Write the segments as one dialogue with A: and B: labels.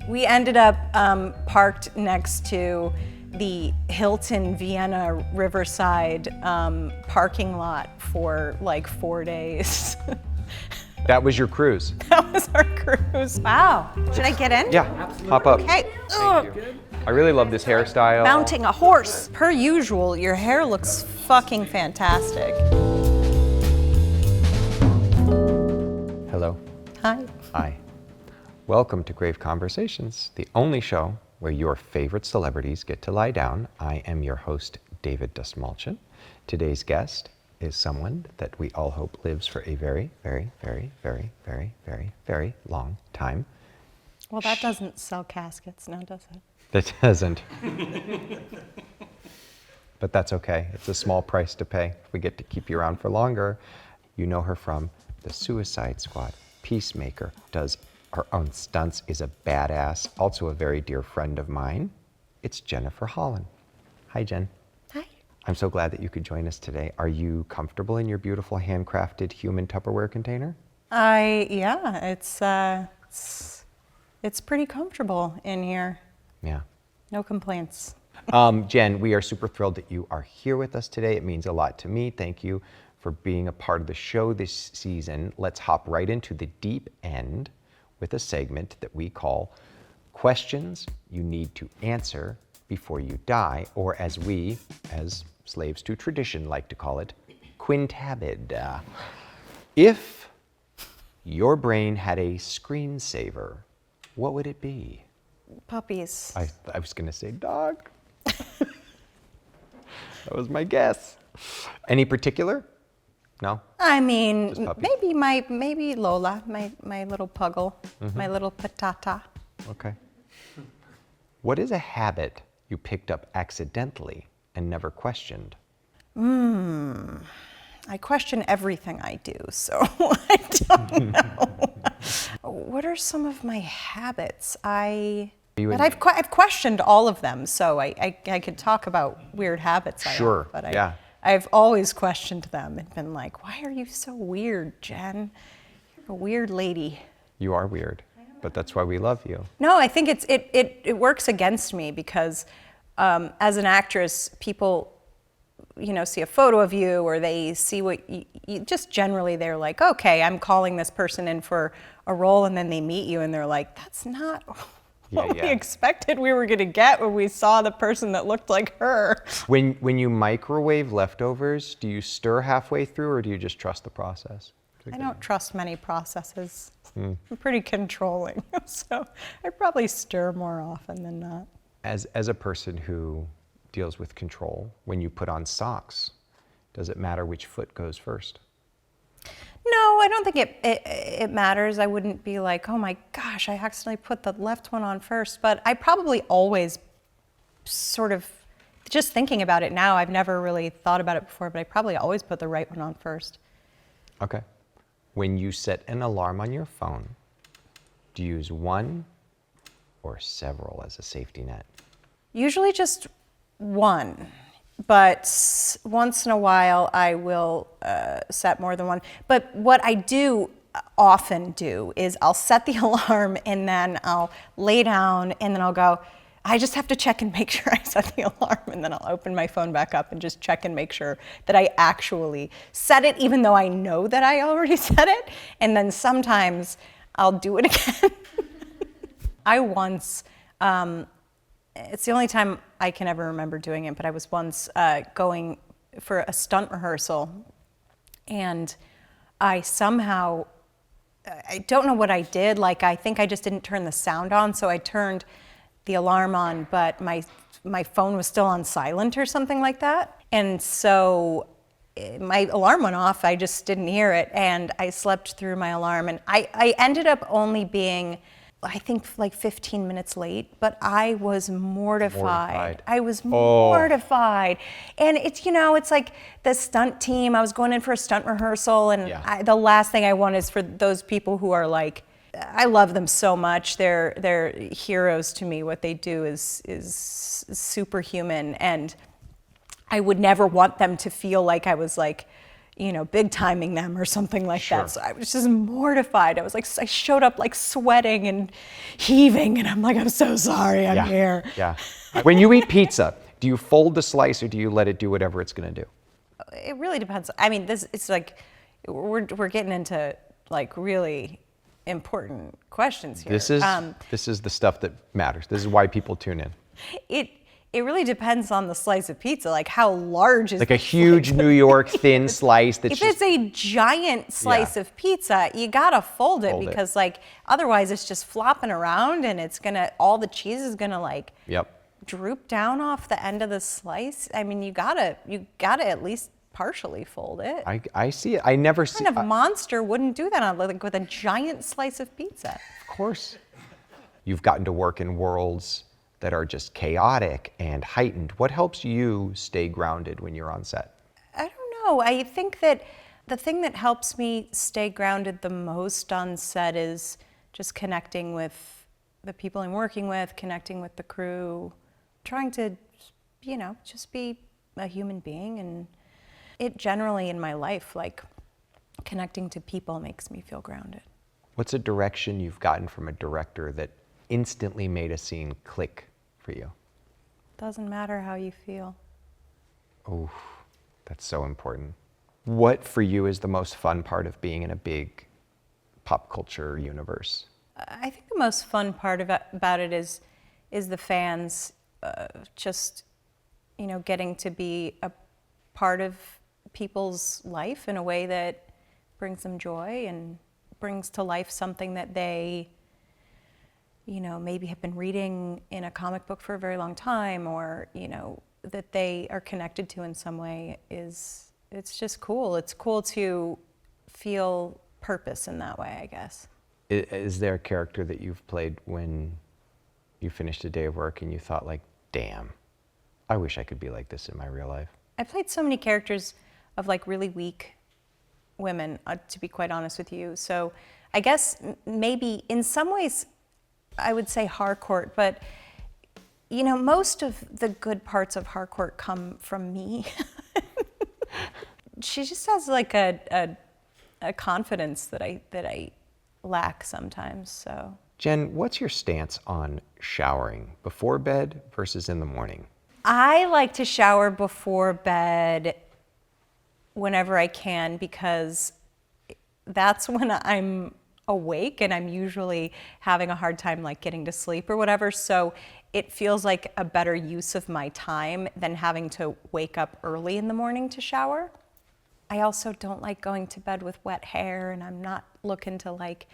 A: We ended up parked next to the Hilton Vienna Riverside parking lot for like 4 days.
B: That was your cruise?
A: That was our cruise. Wow. Should I get in?
B: Yeah, absolutely. Hop up.
A: Okay.
B: Thank you. I really love this hairstyle.
A: Mounting a horse. Per usual, your hair looks fucking fantastic.
B: Hello.
A: Hi.
B: Hi. Welcome to Grave Conversations, the only show where your favorite celebrities get to lie down. I am your host, David Dastmalchian. Today's guest is someone that we all hope lives for a very, very, very, very, very, very, very long time.
A: Well, that doesn't sell caskets now, does it?
B: That doesn't. But that's okay. It's a small price to pay if we get to keep you around for longer. You know her from The Suicide Squad, Peacemaker, does her own stunts, is a badass, also a very dear friend of mine. It's Jennifer Holland. Hi, Jen.
A: Hi.
B: I'm so glad that you could join us today. Are you comfortable in your beautiful handcrafted human Tupperware container?
A: Yeah, it's pretty comfortable in here.
B: Yeah.
A: No complaints.
B: Jen, we are super thrilled that you are here with us today. It means a lot to me. Thank you for being a part of the show this season. Let's hop right into the deep end with a segment that we call Questions You Need to Answer Before You Die, or as we, as slaves to tradition, like to call it, quintabid. If your brain had a screensaver, what would it be?
A: Puppies.
B: I was gonna say dog. That was my guess. Any particular? No?
A: I mean, maybe Lola, my little puggle, my little patata.
B: Okay. What is a habit you picked up accidentally and never questioned?
A: I question everything I do, so I don't know. What are some of my habits? I've questioned all of them, so I could talk about weird habits
B: Sure,
A: I have, but
B: yeah.
A: I've always questioned them and been like, why are you so weird, Jen? You're a weird lady.
B: You are weird, but that's why we love you.
A: No, I think it works against me because as an actress, people, see a photo of you or they see what you just generally they're like, okay, I'm calling this person in for a role, and then they meet you and they're like, that's not what we expected we were going to get when we saw the person that looked like her.
B: When you microwave leftovers, do you stir halfway through or do you just trust the process?
A: I don't trust many processes. I'm pretty controlling, so I probably stir more often than not.
B: As a person who deals with control, when you put on socks, does it matter which foot goes first?
A: No, I don't think it matters. I wouldn't be like, oh my gosh, I accidentally put the left one on first. But I probably always sort of, just thinking about it now, I've never really thought about it before, but I probably always put the right one on first.
B: Okay. When you set an alarm on your phone, do you use one or several as a safety net? Usually
A: just one. But once in a while, I will set more than one. But what I do often do is I'll set the alarm and then I'll lay down and then I'll go, I just have to check and make sure I set the alarm, and then I'll open my phone back up and just check and make sure that I actually set it, even though I know that I already set it. And then sometimes I'll do it again. I once, it's the only time I can ever remember doing it, but I was once going for a stunt rehearsal, and I somehow, I don't know what I did, I think I just didn't turn the sound on, so I turned the alarm on, but my phone was still on silent or something like that. And so my alarm went off, I just didn't hear it, and I slept through my alarm, and I ended up only being, I think 15 minutes late, but I was mortified. I was mortified. And it's, it's like the stunt team, I was going in for a stunt rehearsal, and the last thing I want is for those people who are like, I love them so much. They're heroes to me. What they do is superhuman, and I would never want them to feel like I was big timing them or something like
B: Sure.
A: that. So I was just mortified. I showed up like sweating and heaving, and I'm like, I'm so sorry, I'm here.
B: Yeah. When you eat pizza, do you fold the slice or do you let it do whatever it's going to do?
A: It really depends. I mean, it's like we're getting into like really important questions here.
B: This is the stuff that matters. This is why people tune in.
A: It really depends on the slice of pizza. Like how large is
B: like a huge New York thin slice that's
A: if it's a giant slice of pizza, you gotta fold it because like otherwise it's just flopping around and all the cheese is gonna like droop down off the end of the slice. I mean, you gotta at least partially fold it.
B: I see it. I never see.
A: What kind of monster wouldn't do that with a giant slice of pizza?
B: Of course. You've gotten to work in worlds that are just chaotic and heightened. What helps you stay grounded when you're on set?
A: I don't know. I think that the thing that helps me stay grounded the most on set is just connecting with the people I'm working with, connecting with the crew, trying to, just be a human being. And it generally in my life, like connecting to people makes me feel grounded.
B: What's a direction you've gotten from a director that instantly made a scene click for you?
A: Doesn't matter how you feel.
B: Oh, that's so important. What for you is the most fun part of being in a big pop culture universe?
A: I think the most fun part about it is the fans just, getting to be a part of people's life in a way that brings them joy and brings to life something that they maybe have been reading in a comic book for a very long time, or, that they are connected to in some way. It's just cool. It's cool to feel purpose in that way, I guess.
B: Is there a character that you've played when you finished a day of work and you thought like, damn, I wish I could be like this in my real life?
A: I played so many characters of like really weak women, to be quite honest with you. So I guess maybe in some ways, I would say Harcourt, but most of the good parts of Harcourt come from me. She just has like a confidence that I lack sometimes. So
B: Jen, what's your stance on showering before bed versus in the morning?
A: I like to shower before bed whenever I can because that's when I'm awake and I'm usually having a hard time like getting to sleep or whatever. So it feels like a better use of my time than having to wake up early in the morning to shower. I also don't like going to bed with wet hair, and I'm not looking to like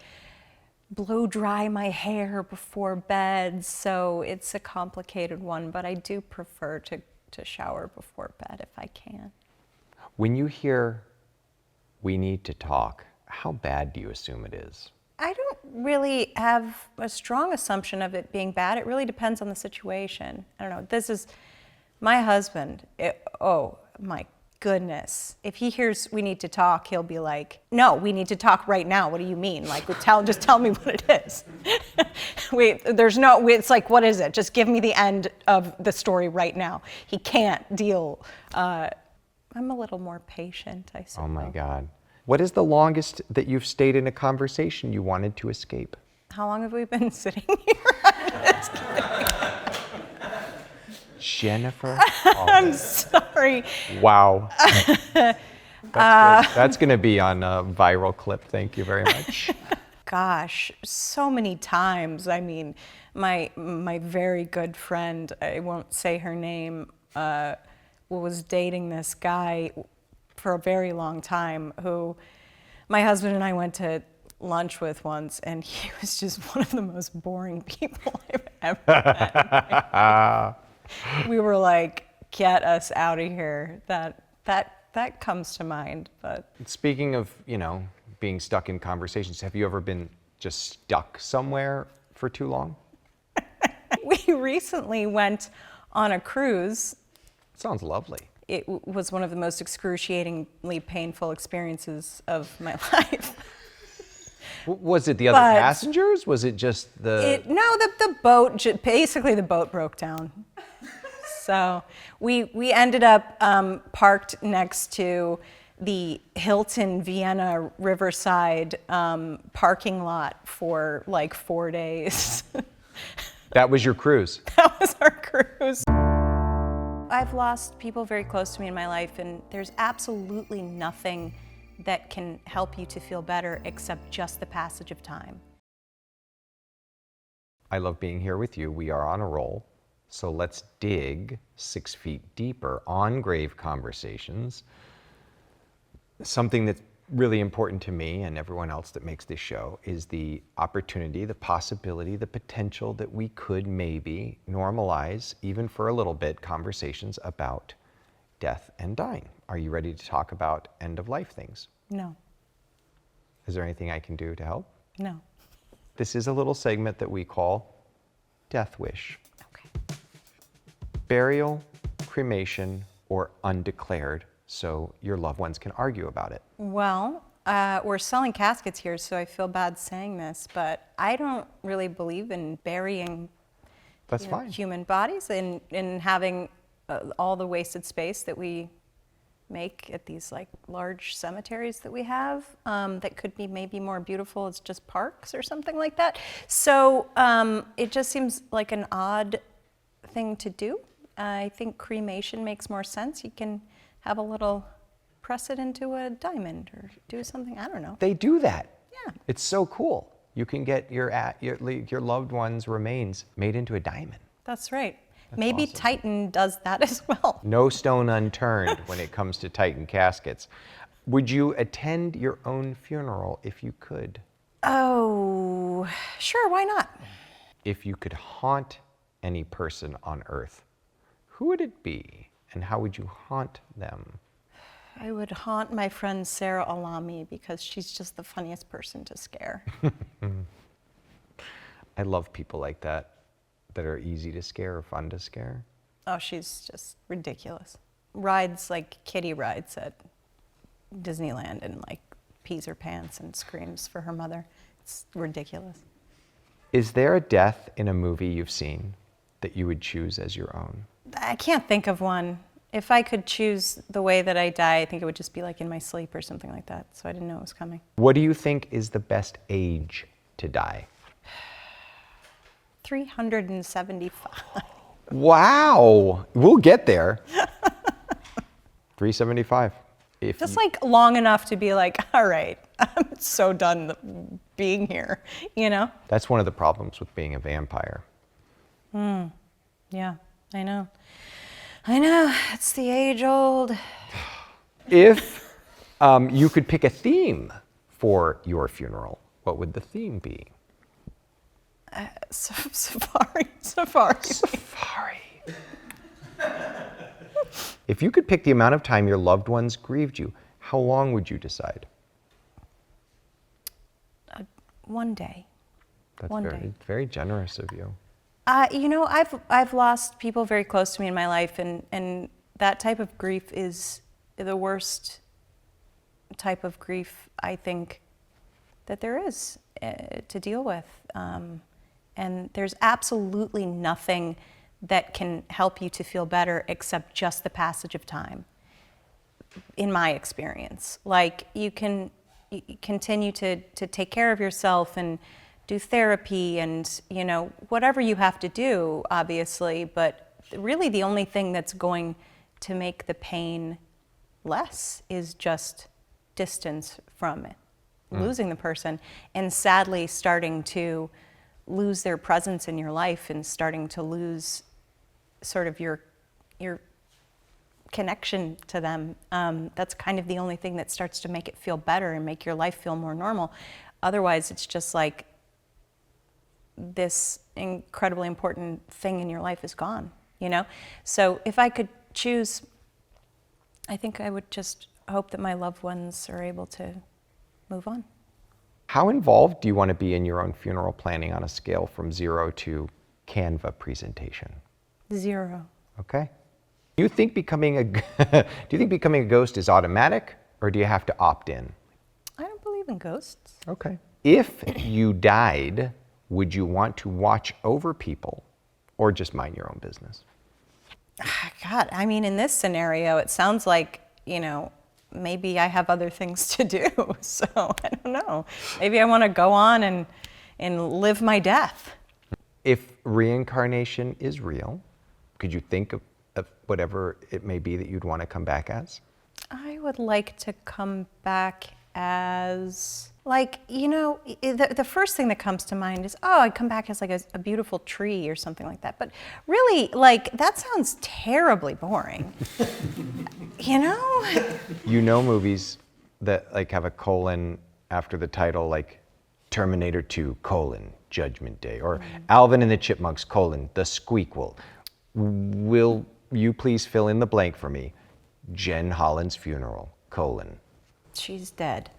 A: blow dry my hair before bed. So it's a complicated one, but I do prefer to shower before bed if I can.
B: When you hear "we need to talk," how bad do you assume it is?
A: I don't really have a strong assumption of it being bad. It really depends on the situation. I don't know. This is my husband. Oh my goodness. If he hears "we need to talk," he'll be like, "No, we need to talk right now. What do you mean? Like, just tell me what it is." It's like, what is it? Just give me the end of the story right now. He can't deal. I'm a little more patient, I suppose.
B: Oh my God. What is the longest that you've stayed in a conversation you wanted to escape?
A: How long have we been sitting here? I'm just kidding.
B: Jennifer Holland.
A: I'm sorry.
B: Wow. That's going to be on a viral clip. Thank you very much.
A: Gosh, so many times. I mean, my very good friend, I won't say her name, was dating this guy for a very long time who my husband and I went to lunch with once, and he was just one of the most boring people I've ever met. We were like, get us out of here. That comes to mind. But
B: speaking of, being stuck in conversations, have you ever been just stuck somewhere for too long?
A: We recently went on a cruise.
B: Sounds lovely.
A: It was one of the most excruciatingly painful experiences of my life.
B: Was it the other passengers? Was it just the...
A: the boat, basically the boat broke down. So we ended up parked next to the Hilton Vienna Riverside parking lot for like 4 days.
B: That was your cruise.
A: That was our cruise. I've lost people very close to me in my life, and there's absolutely nothing that can help you to feel better except just the passage of time.
B: I love being here with you. We are on a roll. So let's dig 6 feet deeper on grave conversations. Something that's really important to me and everyone else that makes this show is the opportunity, the possibility, the potential that we could maybe normalize, even for a little bit, conversations about death and dying. Are you ready to talk about end-of-life things?
A: No.
B: Is there anything I can do to help?
A: No.
B: This is a little segment that we call Death Wish.
A: Okay.
B: Burial, cremation, or undeclared, so your loved ones can argue about it.
A: Well, we're selling caskets here, so I feel bad saying this, but I don't really believe in burying
B: That's fine.
A: human bodies and having all the wasted space that we make at these like large cemeteries that we have that could be maybe more beautiful as just parks or something like that. So it just seems like an odd thing to do. I think cremation makes more sense. You can have a little, press it into a diamond or do something, I don't know.
B: They do that.
A: Yeah.
B: It's so cool. You can get your loved one's remains made into a diamond.
A: That's right.
B: That's
A: Maybe
B: awesome.
A: Titan does that as well.
B: No stone unturned when it comes to Titan caskets. Would you attend your own funeral if you could?
A: Oh, sure, why not?
B: If you could haunt any person on Earth, who would it be and how would you haunt them?
A: I would haunt my friend Sarah Alami because she's just the funniest person to scare.
B: I love people like that are easy to scare or fun to scare.
A: Oh, she's just ridiculous. Rides like kiddie rides at Disneyland and like pees her pants and screams for her mother. It's ridiculous.
B: Is there a death in a movie you've seen that you would choose as your own?
A: I can't think of one. If I could choose the way that I die, I think it would just be like in my sleep or something like that. So I didn't know it was coming.
B: What do you think is the best age to die?
A: 375.
B: Wow, we'll get there. 375.
A: Just like long enough to be like, all right, I'm so done being here, you know?
B: That's one of the problems with being a vampire.
A: Yeah, I know. I know, it's the age old.
B: If you could pick a theme for your funeral, what would the theme be?
A: Safari.
B: Safari. If you could pick the amount of time your loved ones grieved you, how long would you decide?
A: 1 day.
B: That's
A: One day.
B: very generous of you.
A: You know, I've lost people very close to me in my life, and that type of grief is the worst type of grief I think that there is to deal with. And there's absolutely nothing that can help you to feel better except just the passage of time, in my experience. Like, you can continue to take care of yourself and do therapy and, you know, whatever you have to do, obviously, but really the only thing that's going to make the pain less is just distance from it, losing the person, and sadly starting to lose their presence in your life and starting to lose sort of your connection to them. That's kind of the only thing that starts to make it feel better and make your life feel more normal. Otherwise, it's just like this incredibly important thing in your life is gone, you know? So if I could choose, I think I would just hope that my loved ones are able to move on.
B: How involved do you want to be in your own funeral planning on a scale from 0 to Canva presentation?
A: 0.
B: Okay. Do you think becoming a ghost is automatic, or do you have to opt in?
A: I don't believe in ghosts.
B: Okay. If you died, would you want to watch over people or just mind your own business?
A: God, I mean, in this scenario, it sounds like, you know, maybe I have other things to do. So I don't know. Maybe I want to go on and live my death.
B: If reincarnation is real, could you think of whatever it may be that you'd want to come back as?
A: I would like to come back as, like, you know, the first thing that comes to mind is, oh, I'd come back as like a beautiful tree or something like that. But really, like, that sounds terribly boring. You know?
B: You know movies that like have a colon after the title, like Terminator 2, Judgment Day, or Alvin and the Chipmunks, The Squeakquel. Will you please fill in the blank for me? Jen Holland's funeral,
A: She's dead.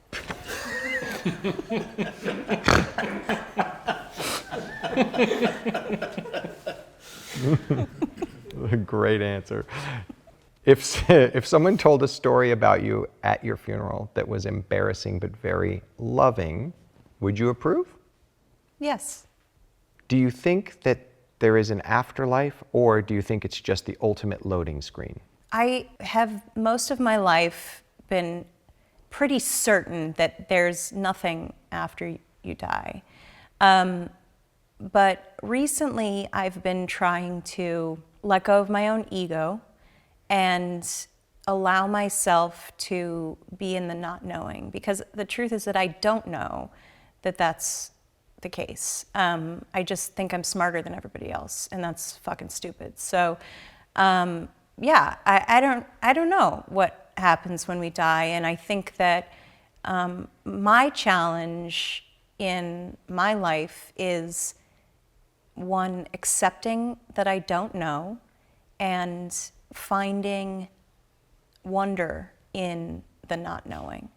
B: Great answer. If someone told a story about you at your funeral that was embarrassing but very loving, would you approve?
A: Yes.
B: Do you think that there is an afterlife, or do you think it's just the ultimate loading screen?
A: I have most of my life been pretty certain that there's nothing after you die. But recently I've been trying to let go of my own ego and allow myself to be in the not knowing, because the truth is that I don't know that that's the case. I just think I'm smarter than everybody else, and that's fucking stupid. So yeah, I don't know what happens when we die, and I think that my challenge in my life is, one, accepting that I don't know and finding wonder in the not knowing.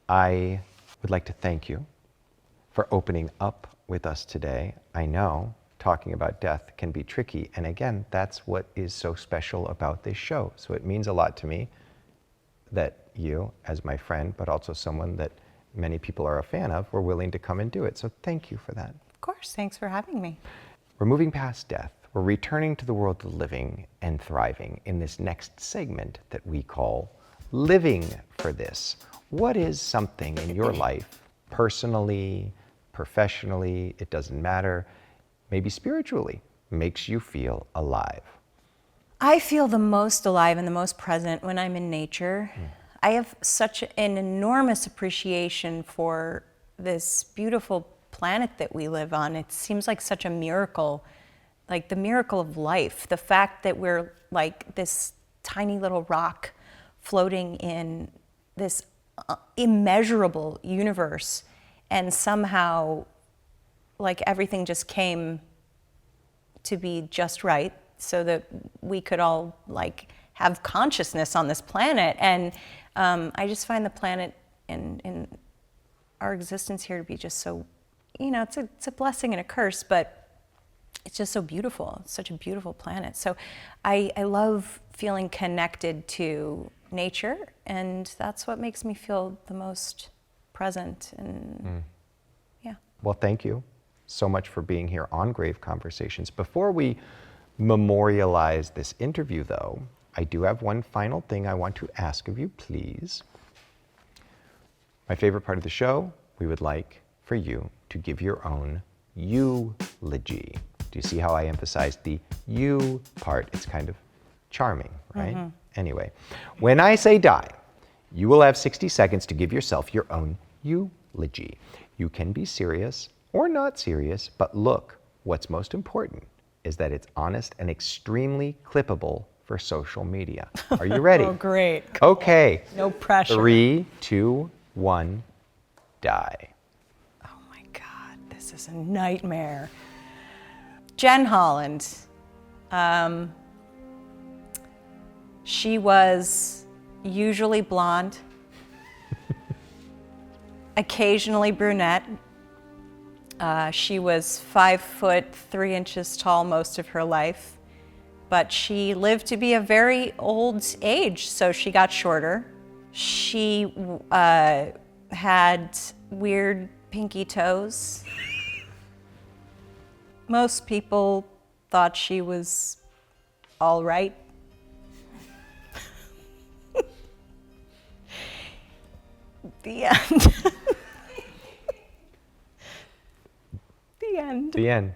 B: I would like to thank you for opening up with us today. I know talking about death can be tricky, and again, that's what is so special about this show. So it means a lot to me that you, as my friend, but also someone that many people are a fan of, were willing to come and do it. So thank you for that.
A: Of course, thanks for having me.
B: We're moving past death. We're returning to the world of living and thriving in this next segment that we call Living for This. What is something in your life, personally, professionally, it doesn't matter, maybe spiritually, makes you feel alive?
A: I feel the most alive and the most present when I'm in nature. I have such an enormous appreciation for this beautiful planet that we live on. It seems like such a miracle, like the miracle of life. The fact that we're like this tiny little rock floating in this immeasurable universe, and somehow like everything just came to be just right so that we could all like have consciousness on this planet. And I just find the planet and our existence here to be just so, you know, it's a blessing and a curse, but it's just so beautiful. It's such a beautiful planet. So I love feeling connected to nature, and that's what makes me feel the most present. And yeah.
B: Well, thank you so much for being here on Grave Conversations. Before we memorialize this interview, though, I do have one final thing I want to ask of you, please. My favorite part of the show, we would like for you to give your own eulogy. Do you see how I emphasized the you part? It's kind of charming, right? Anyway, when I say die, you will have 60 seconds to give yourself your own eulogy. You can be serious or not serious, but look, what's most important is that it's honest and extremely clippable for social media. Are you ready?
A: Oh, great.
B: Okay.
A: No pressure.
B: 3, 2, 1, die.
A: Oh my God, this is a nightmare. Jen Holland. She was usually blonde, occasionally brunette. She was 5'3" tall most of her life, but she lived to be a very old age, so she got shorter. She had weird pinky toes. Most people thought she was all right. The end. The end.
B: The end.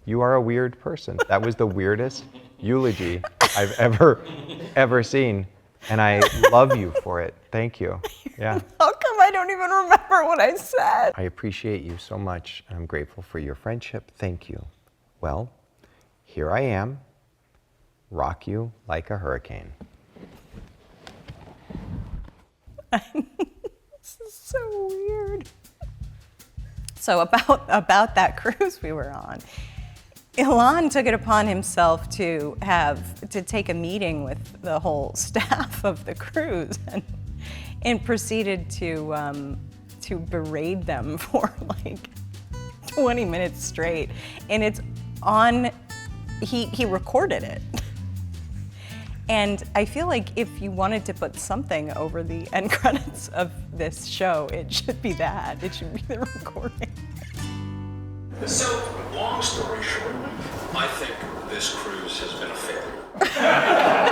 B: You are a weird person. That was the weirdest eulogy I've ever seen. And I love you for it. Thank you. Yeah.
A: How come I don't even remember what I said?
B: I appreciate you so much. I'm grateful for your friendship. Thank you. Well, here I am. Rock you like a hurricane.
A: This is so weird. So about that cruise we were on, Ilan took it upon himself to take a meeting with the whole staff of the cruise and proceeded to berate them for like 20 minutes straight. And it's on, he recorded it. And I feel like if you wanted to put something over the end credits of this show, it should be that. It should be the recording.
C: So, long story short, I think this cruise has been a failure.